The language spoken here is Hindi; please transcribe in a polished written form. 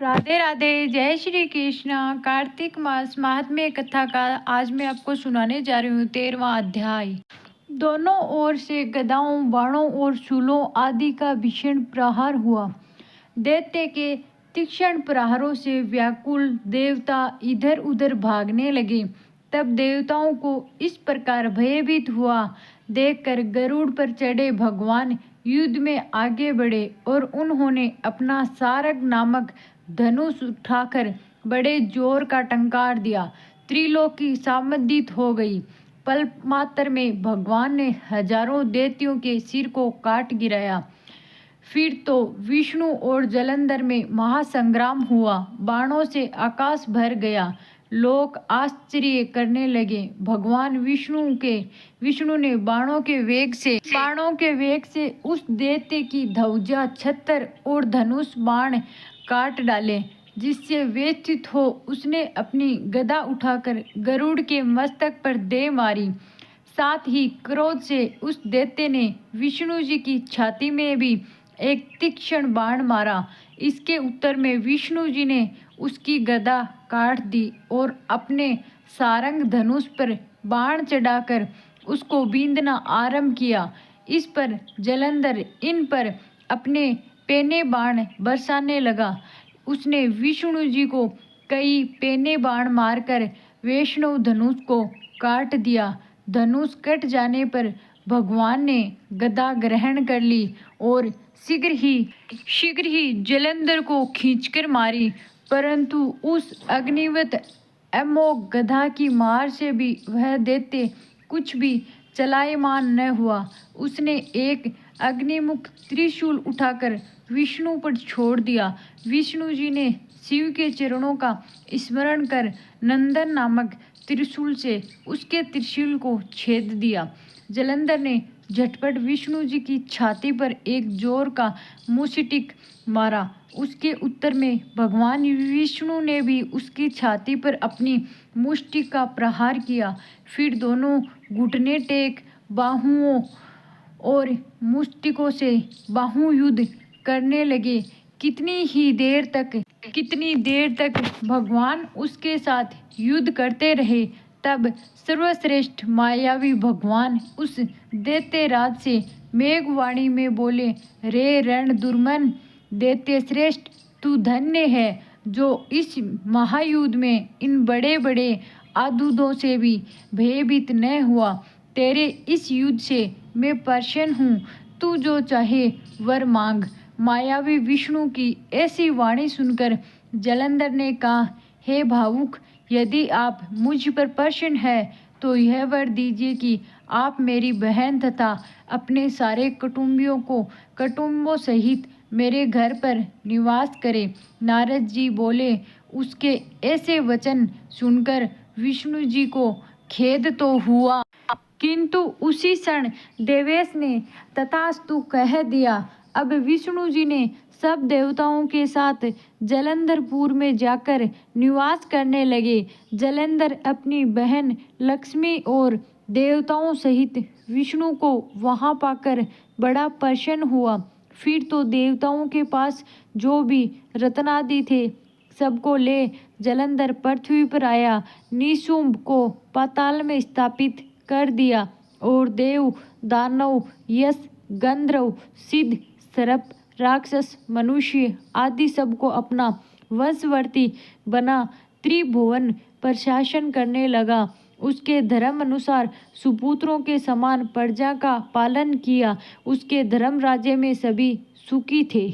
राधे राधे, जय श्री कृष्णा। कार्तिक मास महात्म्य कथा का आज मैं आपको सुनाने जा रही हूँ 13वां अध्याय। दोनों ओर से गदाओं, बाणों और शूलों आदि का भीषण प्रहार हुआ। दैत्य के तीक्ष्ण प्रहारों से व्याकुल देवता इधर उधर भागने लगे। तब देवताओं को इस प्रकार भयभीत हुआ देखकर गरुड़ पर चढ़े भगवान युद्ध में आगे बढ़े और उन्होंने अपना सारग नामक धनुष उठाकर बड़े जोर का टंकार दिया। त्रिलोकी सामंदित हो गई। पल मात्र में भगवान ने हजारों दैत्यों के सिर को काट गिराया। फिर तो विष्णु और जलंधर में महासंग्राम हुआ। बाणों से आकाश भर गया। लोग आश्चर्य करने लगे। भगवान विष्णु ने बाणों के वेग से उस दैत्य की ध्वजा, छत्र और धनुष बाण काट डाले, जिससे व्यथित हो उसने अपनी गदा उठाकर गरुड़ के मस्तक पर दे मारी। साथ ही क्रोध से उस दैत्य ने विष्णु जी की छाती में भी एक तीक्ष्ण बाण मारा। इसके उत्तर में विष्णु जी ने उसकी गदा काट दी और अपने सारंग धनुष पर बाण चढ़ाकर उसको बींधना आरंभ किया। इस पर जलंधर इन पर अपने पेने बाण बरसाने लगा। उसने विष्णु जी को कई पेने बाण मारकर वैष्णव धनुष को काट दिया। धनुष कट जाने पर भगवान ने गदा ग्रहण कर ली और शीघ्र ही जलंधर को खींचकर मारी। परंतु उस अग्निवत अमोघ गदा की मार से भी वह दैत्य कुछ भी चलायमान न हुआ। उसने एक अग्निमुख त्रिशूल उठाकर विष्णु पर छोड़ दिया। विष्णु जी ने शिव के चरणों का स्मरण कर नंदन नामक त्रिशूल से उसके त्रिशूल को छेद दिया। जलंधर ने झटपट विष्णु जी की छाती पर एक जोर का मुष्टिक मारा। उसके उत्तर में भगवान विष्णु ने भी उसकी छाती पर अपनी मुष्टि का प्रहार किया। फिर दोनों घुटने टेक बाहुओं और मुष्टिकों से बाहु युद्ध करने लगे। कितनी देर तक भगवान उसके साथ युद्ध करते रहे। तब सर्वश्रेष्ठ मायावी भगवान उस दैत्यराज से मेघवाणी में बोले, रे रण दुर्मन दैत्य श्रेष्ठ, तू धन्य है जो इस महायुद्ध में इन बड़े बड़े आयुधों से भी भयभीत न हुआ। तेरे इस युद्ध से मैं प्रसन्न हूँ। तू जो चाहे वर मांग। मायावी विष्णु की ऐसी वाणी सुनकर जलंधर ने कहा, हे भावुक, यदि आप मुझ पर प्रसन्न है तो यह वर दीजिए कि आप मेरी बहन तथा अपने सारे कुटुंबों सहित मेरे घर पर निवास करें। नारद जी बोले। उसके ऐसे वचन सुनकर विष्णु जी को खेद तो हुआ, किंतु उसी क्षण देवेश ने तथास्तु कह दिया। अब विष्णु जी ने सब देवताओं के साथ जलंधरपुर में जाकर निवास करने लगे। जलंधर अपनी बहन लक्ष्मी और देवताओं सहित विष्णु को वहां पाकर बड़ा प्रसन्न हुआ। फिर तो देवताओं के पास जो भी रत्नादि थे सबको ले जलंधर पृथ्वी पर आया। निशुंभ को पाताल में स्थापित कर दिया और देव, दानव, यश, गंधर्व, सिद्ध, सर्प, राक्षस, मनुष्य आदि सबको अपना वशवर्ती बना त्रिभुवन पर शासन करने लगा। उसके धर्म अनुसार सुपुत्रों के समान प्रजा का पालन किया। उसके धर्म राज्य में सभी सुखी थे।